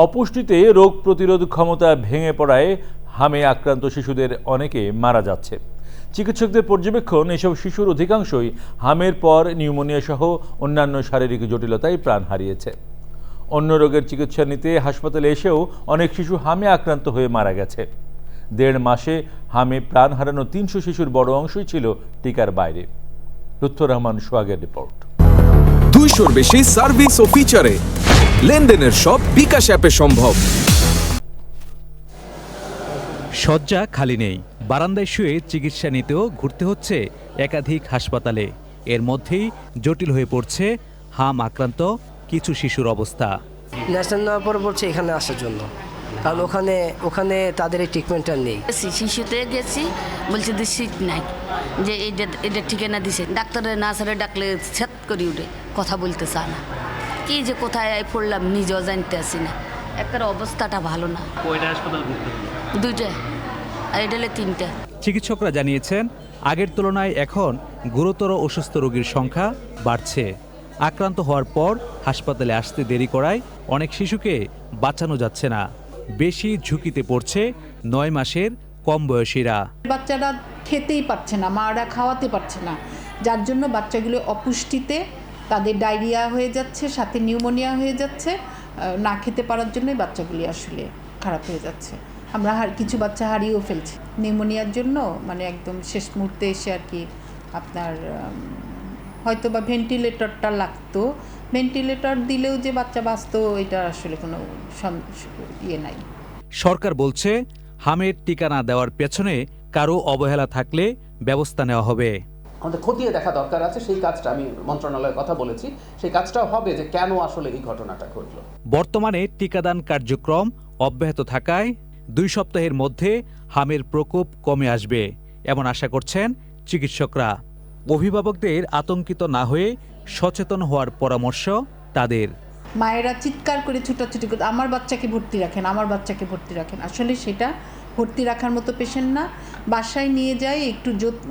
অপুষ্টিতে রোগ প্রতিরোধ ক্ষমতা ভেঙে পড়ায় হামে আক্রান্ত শিশুদের অনেকে মারা যাচ্ছে। চিকিৎসকদের পর্যবেক্ষণ, এসব শিশুর অধিকাংশই হামের পর নিউমোনিয়া সহ অন্যান্য শারীরিক জটিলতায় প্রাণ হারিয়েছে। অন্য রোগের চিকিৎসা নিতে হাসপাতালে এসেও অনেক শিশু হামে আক্রান্ত হয়ে মারা গেছে। 1.5 মাসে হামে প্রাণ হারানো 300 শিশুর বড় অংশই ছিল টিকার বাইরে। লুৎফর রহমান সোহাগের রিপোর্ট। 200-র বেশি সার্ভিস ও ফিচারে লেনদেনের সব বিকাশ অ্যাপে সম্ভব। শয্যা খালি নেই, বারান্দায় শুয়ে চিকিৎসা নিতেও ঘুরতে হচ্ছে একাধিক হাসপাতালে। এর মধ্যেই জটিল হয়ে পড়ছে হাম আক্রান্ত কিছু শিশুর অবস্থা। ন্যাশনাল নেওয়ার পর বলছে এখানে আসার জন্য, কারণ ওখানে তাদের এই ট্রিটমেন্টটা নেই। শিশুতে গেছি, বলছে যে সিট নাই, যে এটা ঠিকানা দিছে। ডাক্তারের নার্সারে ডাকলে ছাত করি উঠে, কথা বলতে চা না। কি যে কোথায় পড়লাম নিজেও জানতে আসি না। একটার অবস্থাটা ভালো না। কয়টা হাসপাতাল ভর্তি? 2টা, আর এটা 3টা। চিকিৎসকরা জানিয়েছেন, আগের তুলনায় এখন গুরুতর অসুস্থ রোগীর সংখ্যা বাড়ছে। আক্রান্ত হওয়ার পর হাসপাতালে আসতে দেরি করায় অনেক শিশুকে বাঁচানো যাচ্ছে না। বেশি ঝুঁকিতে পড়ছে 9 মাসের কম বয়সীরা। বাচ্চারা খেতেই পারছে না, মারা খাওয়াতে পারছে না, যার জন্য বাচ্চাগুলো অপুষ্টিতে তাদের ডায়রিয়া হয়ে যাচ্ছে, সাথে নিউমোনিয়া হয়ে যাচ্ছে। না খেতে পারার জন্যই বাচ্চাগুলি আসলে খারাপ হয়ে যাচ্ছে। আমরা কিছু বাচ্চা হারিয়েও ফেলছি নিউমোনিয়ার জন্য, মানে একদম শেষ মুহূর্তে এসে আর কি আপনার হয়তো বা ভেন্টিলেটরটা লাগতো, ভেন্টিলেটর দিলেও যে বাচ্চা বাঁচতো এটা আসলে কোনো ইয়ে নাই। সরকার বলছে, হামের টিকা না দেওয়ার পেছনে কারো অবহেলা থাকলে ব্যবস্থা নেওয়া হবে। আমাদের খতিয়ে দেখা দরকার আছে, সেই কাজটা আমি মন্ত্রণালয়ের কথা বলেছি, সেই কাজটাও হবে যে কেন আসলে এই ঘটনাটা ঘটল। বর্তমানে টিকাদান কার্যক্রম অব্যাহত থাকায় 2 সপ্তাহের মধ্যে হামের প্রকোপ কমে আসবে এমন আশা করছেন চিকিৎসকরা। অভিভাবকদের আতঙ্কিত না হয়ে সচেতন হওয়ার পরামর্শ তাদের। মায়েরা চিৎকার করে ছুটাছুটি করে আমার বাচ্চাকে ভর্তি রাখেন, আমার বাচ্চাকে ভর্তি রাখেন। আসলে সেটা ভর্তি রাখার মতো পেশেন্ট না। বাসায় নিয়ে যায় একটু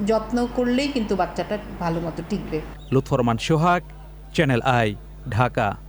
যত্ন করলেই কিন্তু বাচ্চাটা ভালো মতো টিকবে। লুৎফর রহমান সোহাগ, চ্যানেল আই, ঢাকা।